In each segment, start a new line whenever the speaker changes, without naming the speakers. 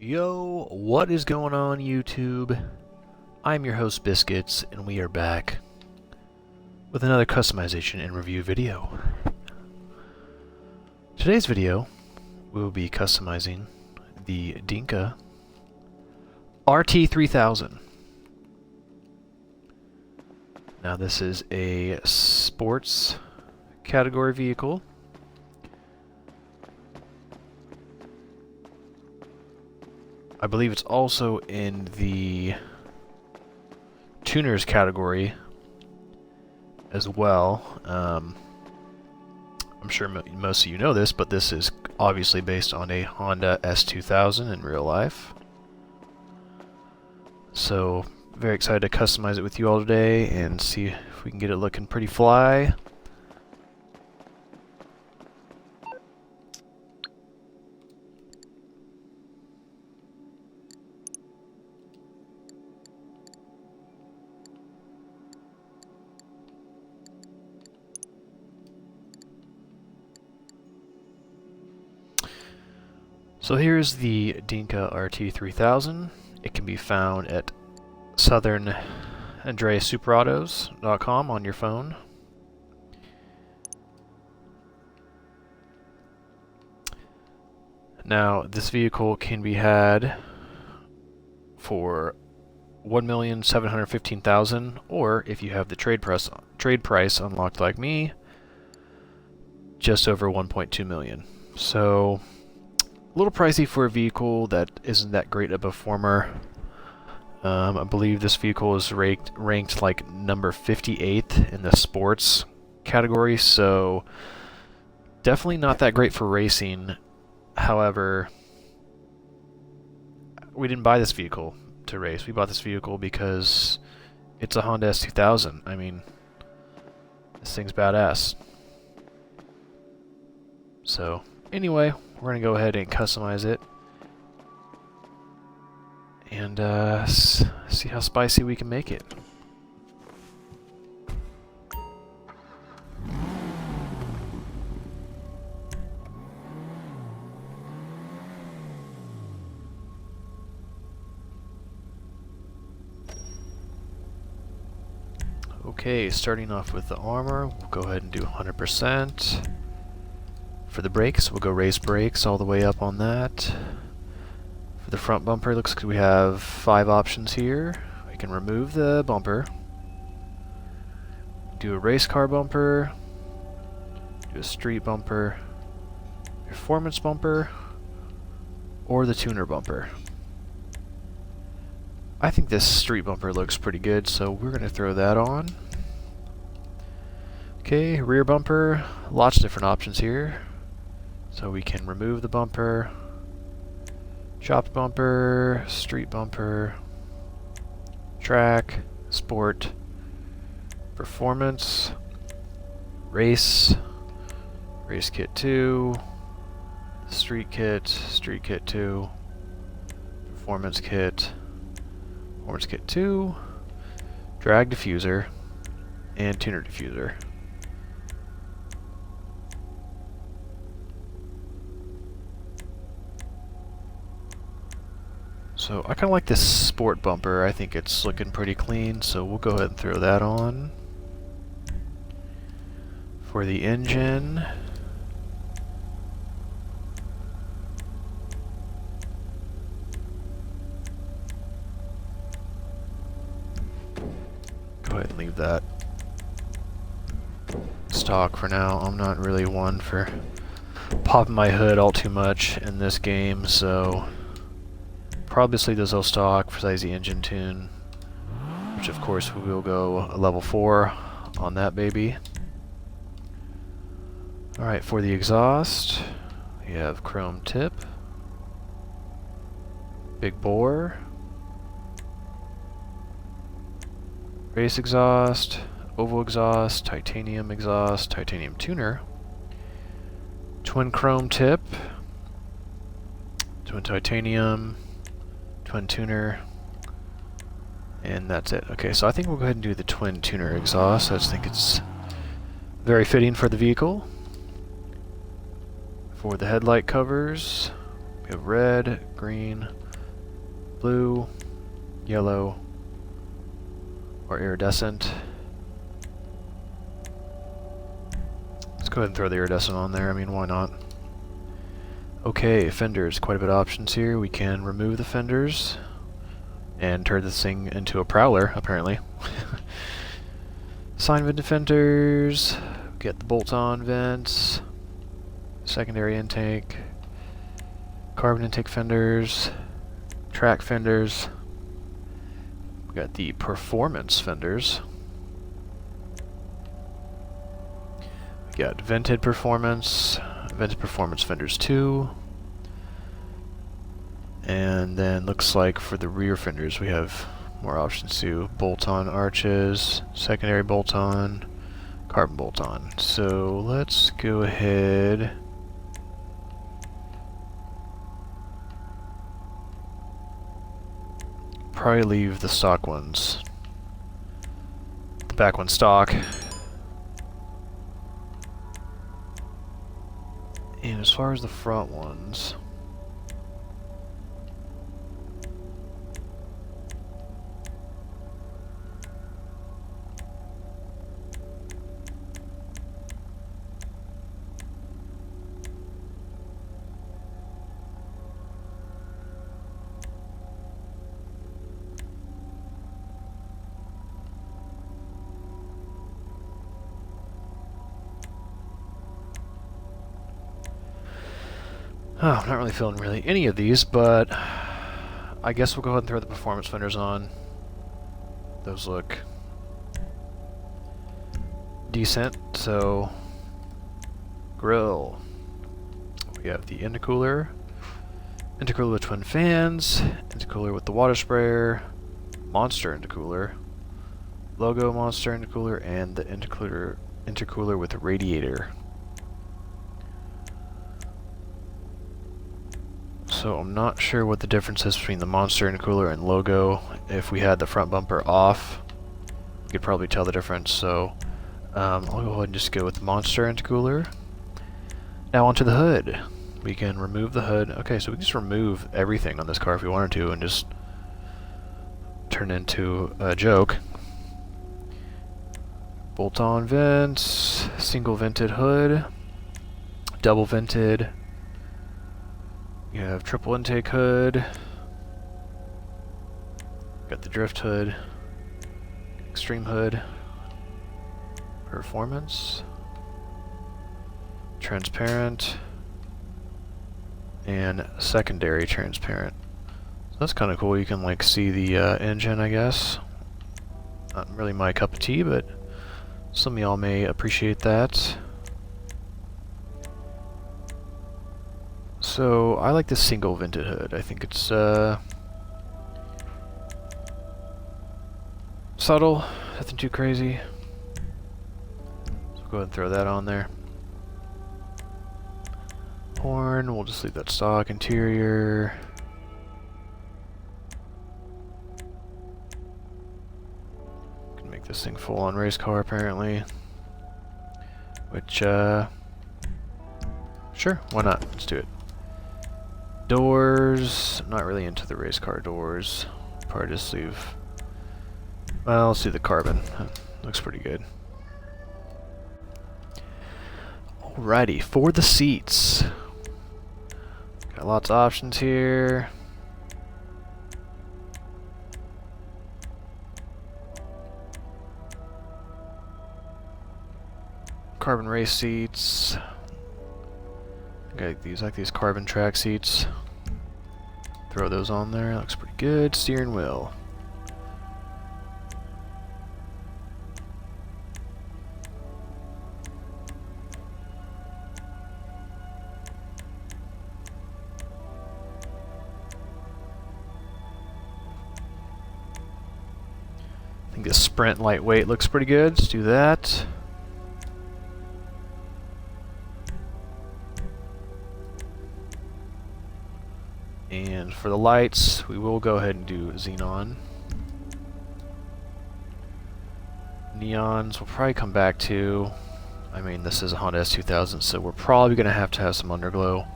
Yo, what is going on YouTube? I'm your host Biscuits, and we are back with another customization and review video. Today's video, we will be customizing the Dinka RT3000. Now this is a sports category vehicle. I believe it's also in the tuners category as well. I'm sure most of you know this, but this is obviously based on a Honda S2000 in real life. So, very excited to customize it with you all today and see if we can get it looking pretty fly. So here's the Dinka RT3000. It can be found at southernandreassuperautos.com on your phone. Now, this vehicle can be had for $1,715,000, or if you have the trade price unlocked like me, just over $1.2 million. So a little pricey for a vehicle that isn't that great a performer. I believe this vehicle is ranked like number 58th in the sports category, so definitely not that great for racing. However, we didn't buy this vehicle to race. We bought this vehicle because it's a Honda S2000. I mean, this thing's badass. So, anyway, we're going to go ahead and customize it and see how spicy we can make it. Okay, starting off with the armor, we'll go ahead and do 100%. For the brakes, we'll go race brakes all the way up on that. For the front bumper, looks like we have 5 options here. We can remove the bumper, do a race car bumper, do a street bumper, performance bumper, or the tuner bumper. I think this street bumper looks pretty good, so we're going to throw that on. Okay, rear bumper, lots of different options here. So we can remove the bumper, chopped bumper, street bumper, track, sport, performance, race, race kit 2, street kit 2, performance kit 2, drag diffuser, and tuner diffuser. So I kind of like this sport bumper. I think it's looking pretty clean, so we'll go ahead and throw that on. For the engine, go ahead and leave that stock for now. I'm not really one for popping my hood all too much in this game, so probably leave those all stock besides the engine tune, which of course we will go a level 4 on that baby. Alright, for the exhaust, we have chrome tip, big bore, race exhaust, oval exhaust, titanium tuner, twin chrome tip, twin titanium, twin tuner, and that's it. Okay, so I think we'll go ahead and do the twin tuner exhaust. I just think it's very fitting for the vehicle. For the headlight covers, we have red, green, blue, yellow, or iridescent. Let's go ahead and throw the iridescent on there. I mean, why not? Okay, fenders. Quite a bit of options here. We can remove the fenders and turn this thing into a prowler, apparently. Sign vented fenders. Get the bolt-on vents. Secondary intake. Carbon intake fenders. Track fenders. We got the performance fenders. We got vented performance fenders 2. And then looks like for the rear fenders we have more options too. Bolt-on arches, secondary bolt-on, carbon bolt-on. So let's go ahead. Probably leave the stock ones. The back one stock. And as far as the front ones, I'm not really feeling really any of these, but I guess we'll go ahead and throw the performance fenders on. Those look decent. So, grill. We have the intercooler with twin fans, intercooler with the water sprayer, monster intercooler, logo monster intercooler, and the intercooler with a radiator. So I'm not sure what the difference is between the monster intercooler and logo. If we had the front bumper off, you could probably tell the difference. So I'll go ahead and just go with the monster intercooler. Now onto the hood. We can remove the hood. Okay, so we can just remove everything on this car if we wanted to and just turn it into a joke. Bolt-on vents, single vented hood, double vented. You have triple intake hood. Got the drift hood, extreme hood, performance, transparent, and secondary transparent. So that's kind of cool. You can like see the engine, I guess. Not really my cup of tea, but some of y'all may appreciate that. So I like the single vented hood. I think it's subtle, nothing too crazy. So go ahead and throw that on there. Horn, we'll just leave that stock. Interior. Can make this thing full on race car apparently. Which sure, why not? Let's do it. Doors, I'm not really into the race car doors. Probably just leave, well, let's do the carbon. Looks pretty good. Alrighty, for the seats. Got lots of options here. Carbon race seats. I like these carbon track seats. Throw those on there. Looks pretty good. Steering wheel. I think this Sprint lightweight looks pretty good. Let's do that. And for the lights, we will go ahead and do xenon. Neons we'll probably come back to. I mean, this is a Honda S2000, so we're probably going to have some underglow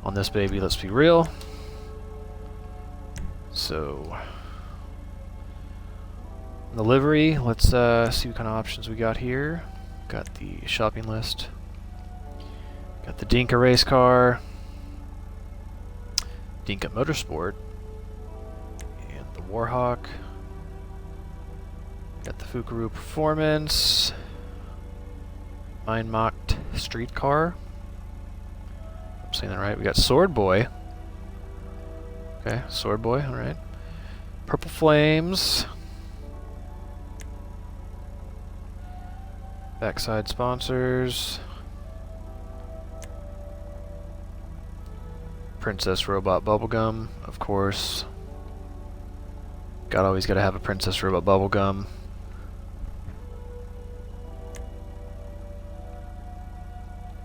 on this baby, let's be real. so the livery, let's see what kind of options we got here. Got the shopping list. Got the Dinka race car, Dinka Motorsport, and the Warhawk. Got the Fukaru Performance, Mine-Mocked Street Car. I'm saying that right. We got Sword Boy. Okay, Sword Boy, alright. Purple Flames. Backside sponsors. Princess Robot Bubblegum, of course. Always gotta have a Princess Robot Bubblegum.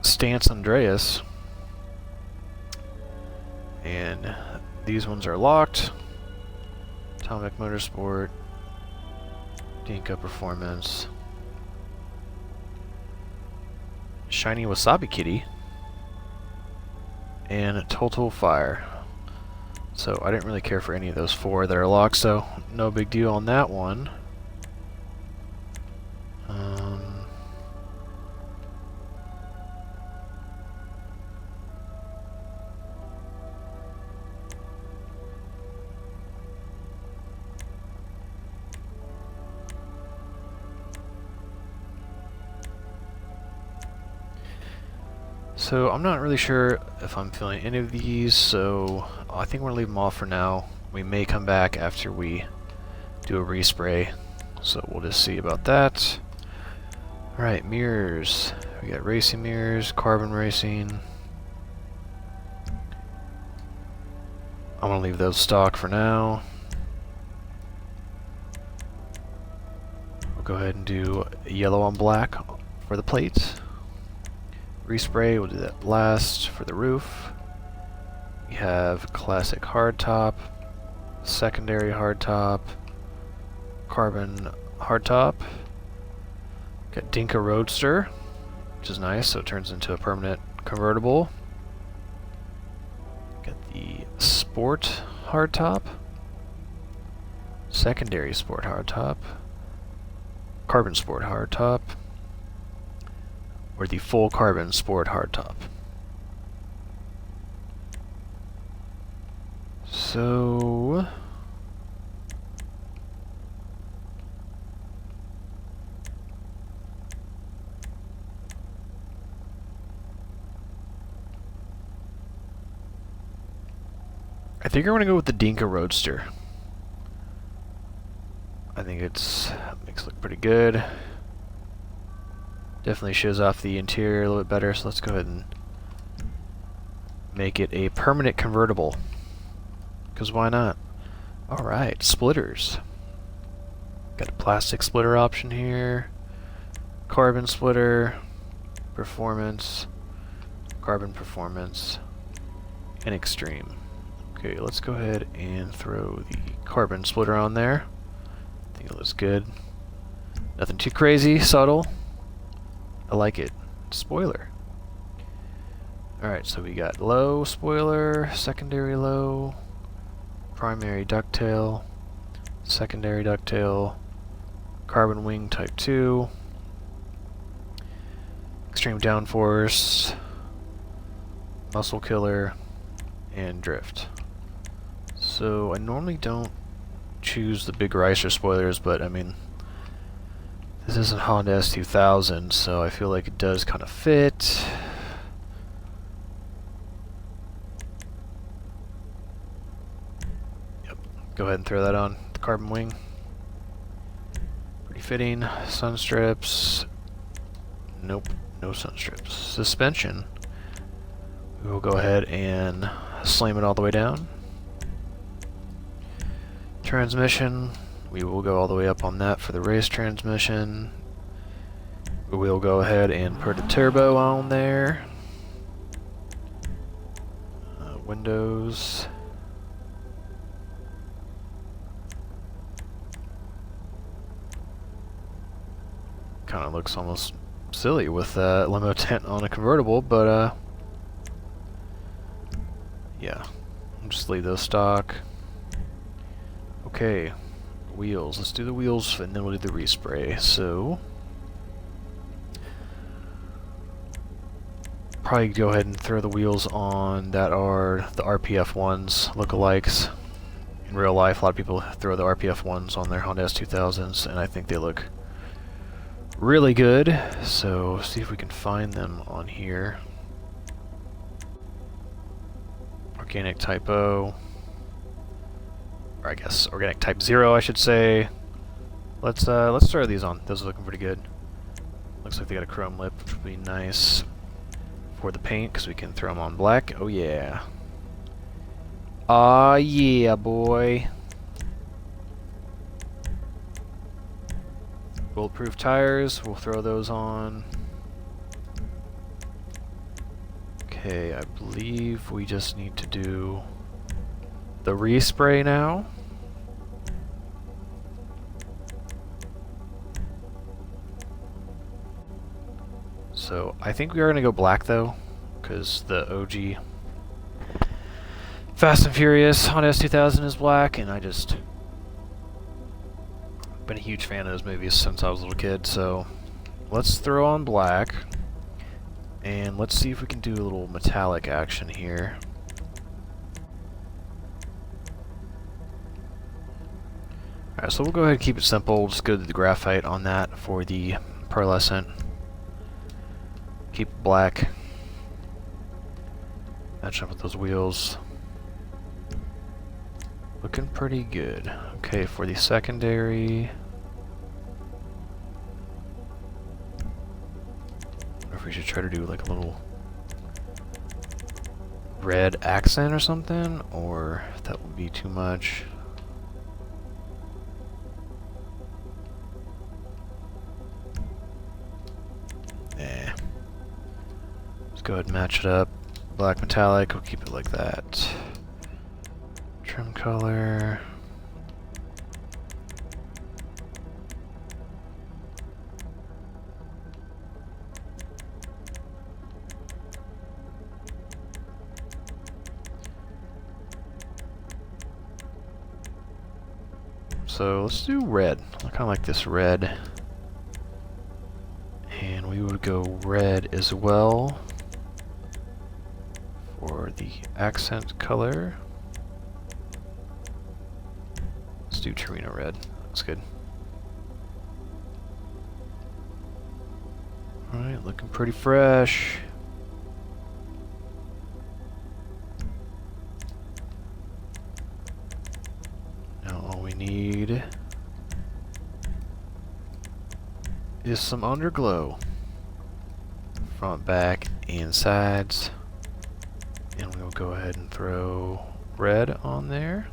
Stance Andreas. And these ones are locked. Atomic Motorsport. Dinka Performance. Shiny Wasabi Kitty. And Total Fire. So I didn't really care for any of those four that are locked, so no big deal on that one. So I'm not really sure if I'm feeling any of these, so I think we're gonna leave them off for now. We may come back after we do a respray, so we'll just see about that. Alright, mirrors. We got racing mirrors, carbon racing. I'm gonna leave those stock for now. We'll go ahead and do yellow on black for the plates. Respray, we'll do that last for the roof. We have classic hardtop, secondary hardtop, carbon hardtop. Got Dinka Roadster, which is nice, so it turns into a permanent convertible. Got the sport hardtop, secondary sport hardtop, carbon sport hardtop, or the full carbon sport hardtop. So I think I'm gonna go with the Dinka Roadster. I think makes it look pretty good. Definitely shows off the interior a little bit better, so let's go ahead and make it a permanent convertible. Because why not? Alright, splitters. Got a plastic splitter option here. Carbon splitter. Performance. Carbon performance. And extreme. Okay, let's go ahead and throw the carbon splitter on there. I think it looks good. Nothing too crazy, subtle. I like it. Spoiler. Alright, so we got low spoiler, secondary low, primary ducktail, secondary ducktail, carbon wing type 2, extreme downforce, muscle killer, and drift. So I normally don't choose the big ricer spoilers, but I mean, this isn't Honda S2000, so I feel like it does kind of fit. Yep, go ahead and throw that on the carbon wing. Pretty fitting. Sun strips. Nope, no sun strips. Suspension. We will go ahead and slam it all the way down. Transmission. We will go all the way up on that for the race transmission. We'll go ahead and put a turbo on there. Windows. Kind of looks almost silly with limo tent on a convertible, but yeah, I'll just leave those stock. Okay, wheels. Let's do the wheels and then we'll do the respray. So, probably go ahead and throw the wheels on that are the RPF ones, lookalikes. In real life, a lot of people throw the RPF ones on their Honda S2000s, and I think they look really good. So, see if we can find them on here. Organic typo. Or I guess organic type 0, I should say. Let's throw these on. Those are looking pretty good. Looks like they got a chrome lip, which would be nice for the paint, because we can throw them on black. Oh yeah. Aw yeah, boy. Bulletproof tires, we'll throw those on. Okay, I believe we just need to do the respray now. So I think we are going to go black though, because the OG Fast and Furious Honda S2000 is black, and I just been a huge fan of those movies since I was a little kid. So let's throw on black, and let's see if we can do a little metallic action here. Alright, so we'll go ahead and keep it simple. We'll just go to the graphite on that for the pearlescent. Keep it black. Match up with those wheels. Looking pretty good. Okay, for the secondary, I wonder if we should try to do like a little red accent or something, or if that would be too much. Nah. Let's go ahead and match it up. Black metallic, we'll keep it like that. Trim color. So let's do red. I kind of like this red. And we would go red as well for the accent color. Let's do Torino red. Looks good. Alright, looking pretty fresh. Now all we need is some underglow. Front, back, and sides. And we'll go ahead and throw red on there.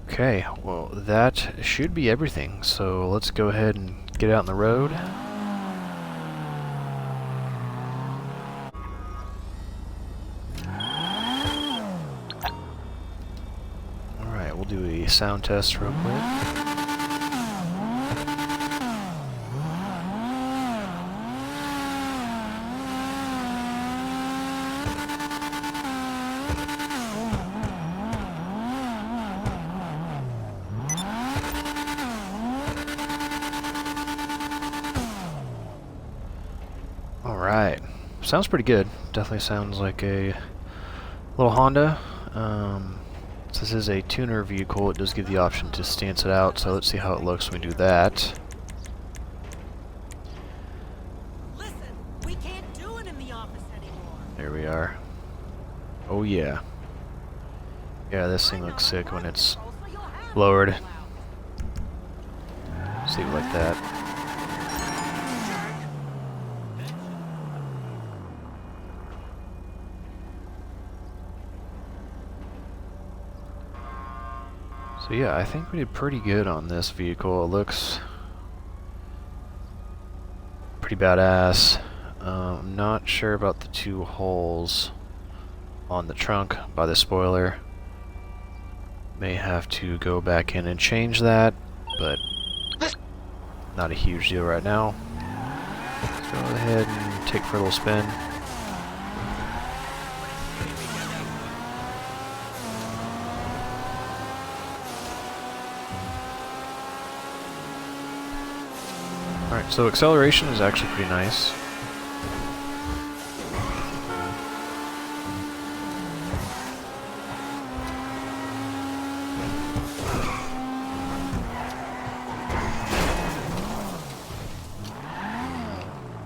Okay, well that should be everything. So let's go ahead and get out on the road. Alright, we'll do a sound test real quick. Alright, sounds pretty good. Definitely sounds like a little Honda. This is a tuner vehicle. It does give the option to stance it out, so let's see how it looks when we do that.
Listen, we can't do it in the office anymore.
There we are. Oh yeah. Yeah, this thing looks sick when it's lowered. See, like that. So yeah, I think we did pretty good on this vehicle. It looks pretty badass. I'm not sure about the two holes on the trunk by the spoiler. May have to go back in and change that, but not a huge deal right now. Let's go ahead and take for a little spin. Alright, so acceleration is actually pretty nice.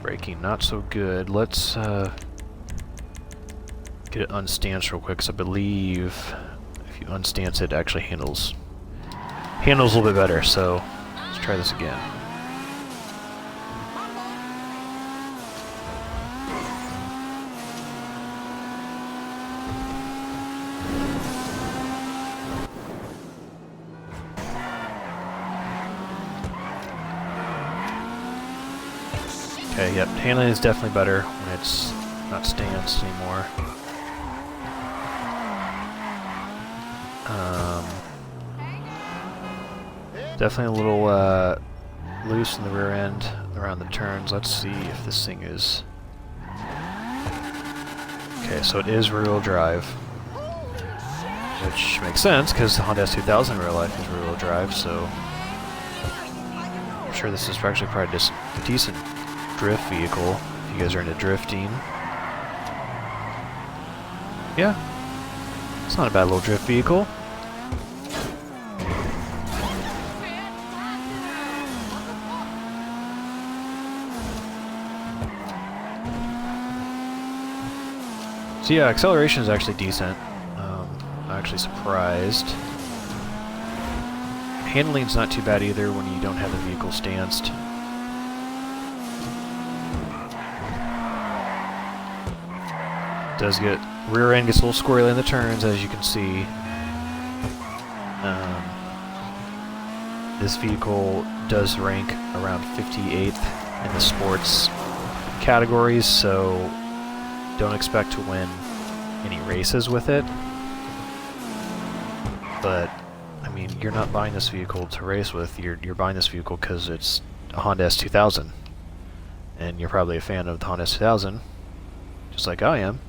Braking, not so good. Let's get it unstanced real quick, because I believe if you unstance it, it actually handles a little bit better, so let's try this again. Okay, yep, handling is definitely better when it's not stanced anymore. Definitely a little loose in the rear end around the turns. Let's see if this thing is... Okay, so it is rear-wheel drive, which makes sense because the Honda S2000 in real life is rear-wheel drive, so I'm sure this is actually probably just a decent drift vehicle if you guys are into drifting. Yeah, it's not a bad little drift vehicle. So yeah, acceleration is actually decent. I'm actually surprised. Handling's not too bad either when you don't have the vehicle stanced. Does get rear end gets a little squirrely in the turns, as you can see. This vehicle does rank around 58th in the sports categories, so don't expect to win any races with it. But I mean, you're not buying this vehicle to race with. You're buying this vehicle because it's a Honda S2000, and you're probably a fan of the Honda S2000, just like I am.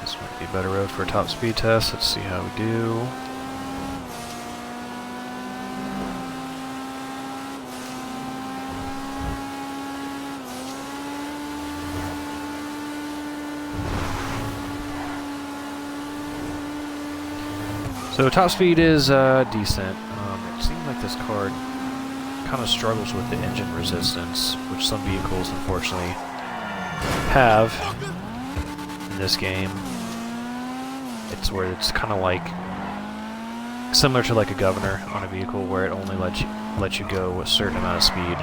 This might be a better road for a top speed test. Let's see how we do. So top speed is decent. It seems like this car kind of struggles with the engine resistance, which some vehicles unfortunately have in this game. It's where it's kind of like similar to like a governor on a vehicle, where it only lets you go a certain amount of speed.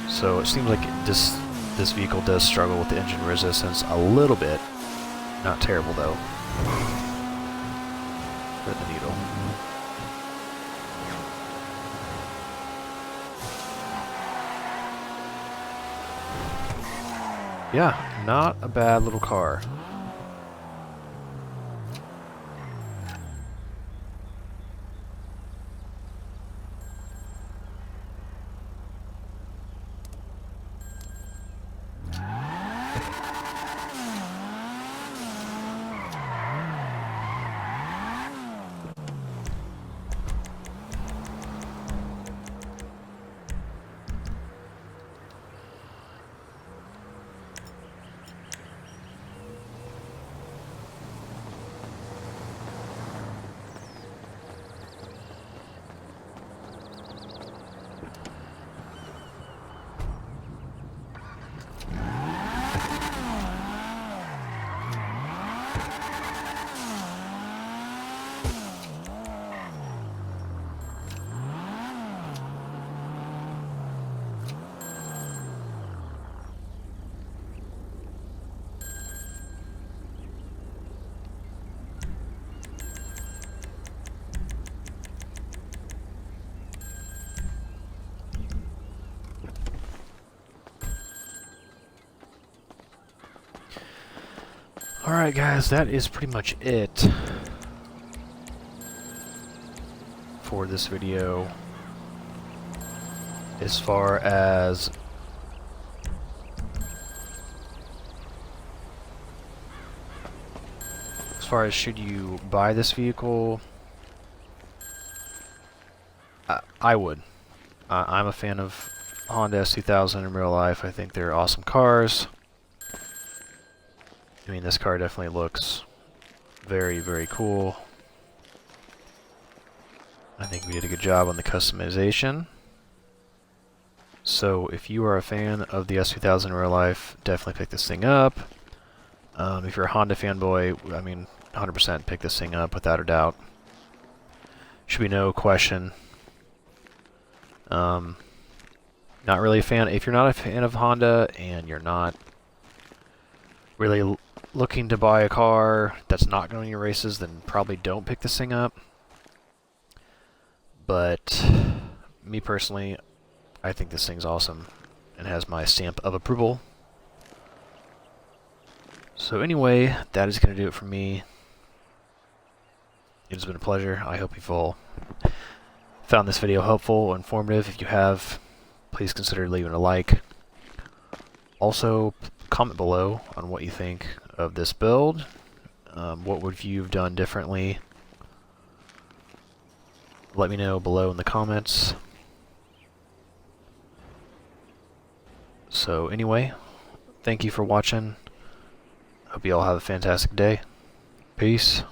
So it seems like this vehicle does struggle with the engine resistance a little bit. Not terrible though. For the needle. Yeah, not a bad little car. Alright guys, that is pretty much it for this video as far as should you buy this vehicle. I would. I'm a fan of Honda S2000 in real life. I think they're awesome cars. I mean, this car definitely looks very, very cool. I think we did a good job on the customization. So if you are a fan of the S2000 in real life, definitely pick this thing up. If you're a Honda fanboy, I mean, 100% pick this thing up without a doubt. Should be no question. Not really a fan. If you're not a fan of Honda and you're not really looking to buy a car that's not going to your races, then probably don't pick this thing up. But me personally, I think this thing's awesome and has my stamp of approval. So anyway, that is going to do it for me. It has been a pleasure. I hope you've all found this video helpful or informative. If you have, please consider leaving a like. Also, comment below on what you think of this build. What would you have done differently? Let me know below in the comments. So anyway, thank you for watching. Hope you all have a fantastic day. Peace.